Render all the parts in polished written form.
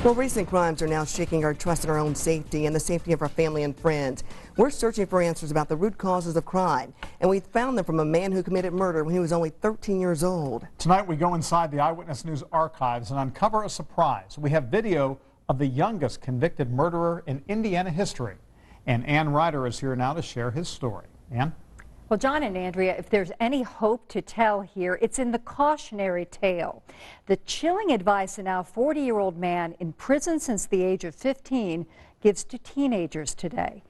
Well, recent crimes are now shaking our trust in our own safety and the safety of our family and friends. We're searching for answers about the root causes of crime, and we found them from a man who committed murder when he was only 13 years old. Tonight we go inside the Eyewitness News archives and uncover a surprise. We have video of the youngest convicted murderer in Indiana history. And Ann Ryder is here now to share his story. Ann? Well, John and Andrea, if there's any hope to tell here, it's in the cautionary tale. The chilling advice a now 40-year-old man in prison since the age of 15 gives to teenagers today.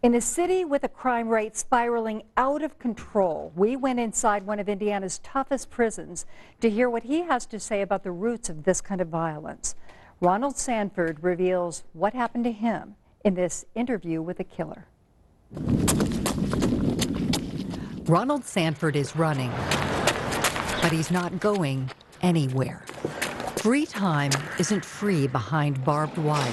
In a city with a crime rate spiraling out of control, we went inside one of Indiana's toughest prisons to hear what he has to say about the roots of this kind of violence. Ron Sanford reveals what happened to him in this interview with a killer. Ron Sanford is running, but he's not going anywhere. Free time isn't free behind barbed wire.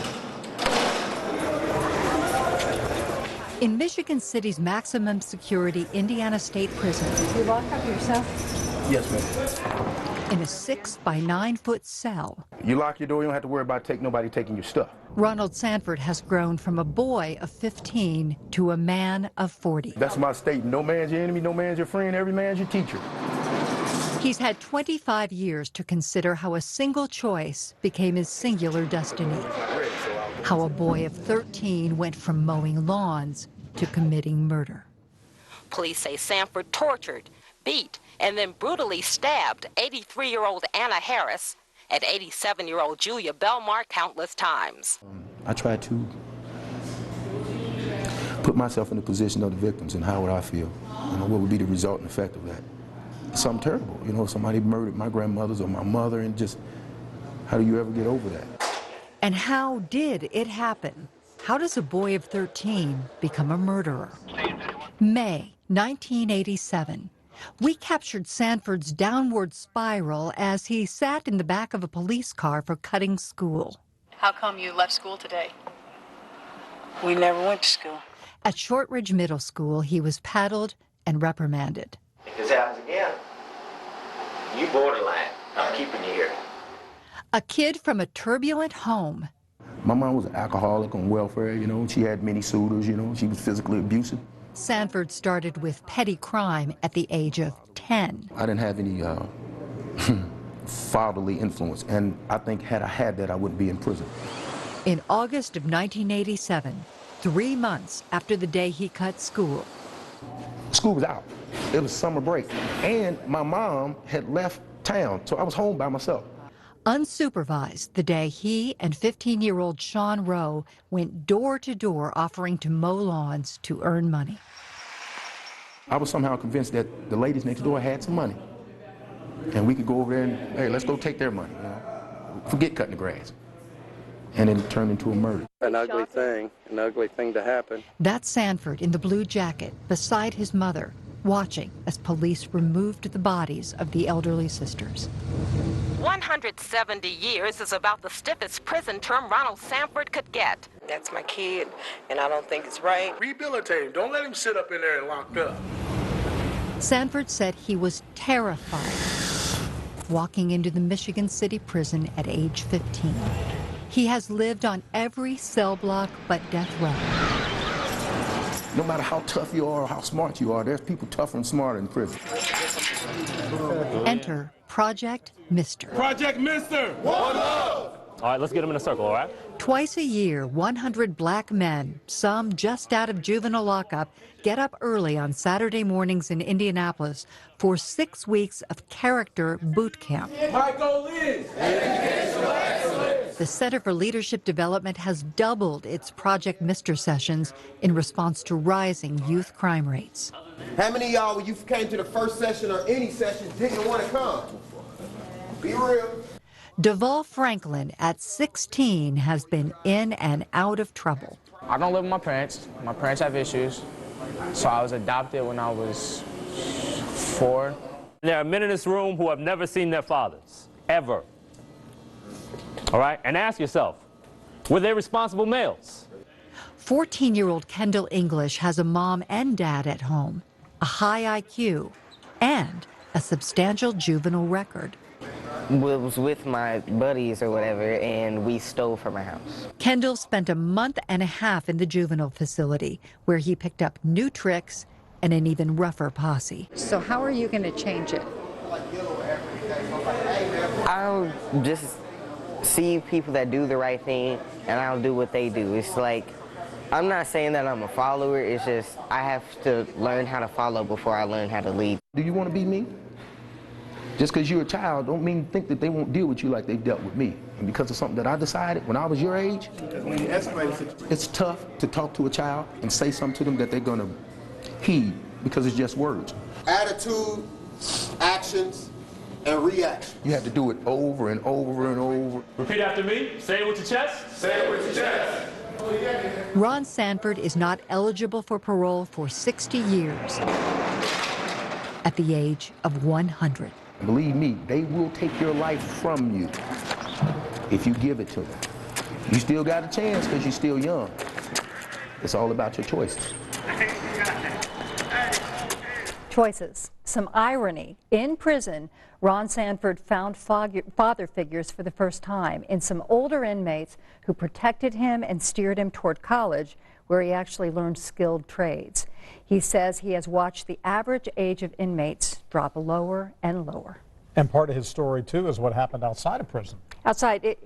In Michigan City's maximum security Indiana State Prison, You lock up yourself? Yes, ma'am. in a 6 by 9 foot cell, You lock your door, you don't have to worry about nobody taking your stuff. Ron Sanford has grown from a boy of 15 to a man of 40. That's my statement. No man's your enemy, no man's your friend, every man's your teacher. He's had 25 years to consider how a single choice became his singular destiny. How a boy of 13 went from mowing lawns to committing murder. Police say Sanford tortured, beat, and then brutally stabbed 83-year-old Anna Harris and 87-year-old Julia Belmar countless times. I try to put myself in the position of the victims and how would I feel? You know, what would be the resultant effect of that? Something terrible. You know, somebody murdered my grandmothers or my mother, and just, how do you ever get over that? And how did it happen? How does a boy of 13 become a murderer? May 1987. We captured Sanford's downward spiral as he sat in the back of a police car for cutting school. How come you left school today? We never went to school. At Shortridge Middle School, he was paddled and reprimanded. If this happens again, you borderline. I'm keeping you here. A kid from a turbulent home. My mom was an alcoholic on welfare, you know. She had many suitors, you know. She was physically abusive. Sanford started with petty crime at the age of 10. I didn't have any fatherly influence, and I think had I had that, I wouldn't be in prison. In August of 1987, 3 months after the day he cut school, School was out. It was summer break, and my mom had left town, so I was home by myself. unsupervised, the day he and 15-year-old Sean Rowe went door to door offering to mow lawns to earn money. I was somehow convinced that the ladies next door had some money, and we could go over there and, hey, let's go take their money. You know? Forget cutting the grass. And then it turned into a murder. An ugly thing to happen. That's Sanford in the blue jacket beside his mother, watching as police removed the bodies of the elderly sisters. 170 years is about the stiffest prison term Ron Sanford could get. That's my kid, and I don't think it's right. Rehabilitate him. Don't let him sit up in there and locked up. Sanford said he was terrified walking into the Michigan City prison at age 15. He has lived on every cell block but death row. No matter how tough you are or how smart you are, there's people tougher and smarter in prison. Enter Project Mister. Project Mister! One love! All right, let's get them in a circle, all right? Twice a year, 100 black men, some just out of juvenile lockup, get up early on Saturday mornings in Indianapolis for 6 weeks of character boot camp. Michael Liz! The Center for Leadership Development has doubled its Project Mister sessions in response to rising youth crime rates. How many of y'all, when you came to the first session or any session, didn't want to come? Be real. Deval Franklin, at 16, has been in and out of trouble. I don't live with my parents. My parents have issues. So I was adopted when I was 4. There are men in this room who have never seen their fathers, ever. All right? And ask yourself, were they responsible males? 14-year-old KENDALL English has a mom and dad at home, a high IQ, and a substantial juvenile record. was with my buddies or whatever, and we stole from my house. KENDALL spent a month and a half in the juvenile facility, where he picked up new tricks and an even rougher posse. So how are you going to change it? I'll just see people that do the right thing, and I'll do what they do. It's like, I'm not saying that I'm a follower, it's just I have to learn how to follow before I learn how to lead. Do you want to be me? Just because you're a child don't mean think that they won't deal with you like they've dealt with me. And because of something that I decided when I was your age, it's tough to talk to a child and say something to them that they're going to heed, because it's just words. Attitude, actions, and reaction. You have to do it over and over and over. Repeat after me. Say it with your chest. Say it with your chest. Ron Sanford is not eligible for parole for 60 years at the age of 100. Believe me, they will take your life from you if you give it to them. You still got a chance because you're still young. It's all about your choices. Choices. Some irony. In prison, Ron Sanford found father figures for the first time in some older inmates who protected him and steered him toward college, where he actually learned skilled trades. He says he has watched the average age of inmates drop lower and lower. And part of his story, too, is what happened outside of prison. Outside,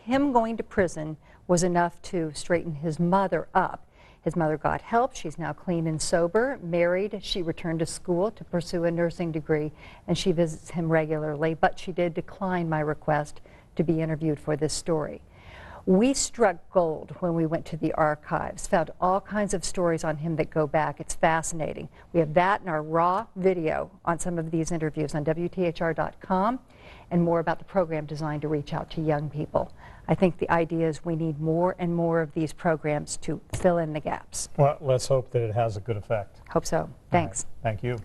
him going to prison was enough to straighten his mother up. His mother got help. She's now clean and sober, married. She returned to school to pursue a nursing degree, and she visits him regularly, but she did decline my request to be interviewed for this story. We struck gold when we went to the archives, found all kinds of stories on him that go back. It's fascinating. We have that in our raw video on some of these interviews on WTHR.com, and more about the program designed to reach out to young people. I think the idea is we need more and more of these programs to fill in the gaps. Well, let's hope that it has a good effect. Hope so. Thanks. Right. Thank you.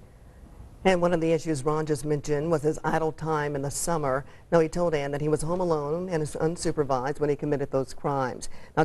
And one of the issues Ron just mentioned was his idle time in the summer. Now, he told Ann that he was home alone and unsupervised when he committed those crimes. Now,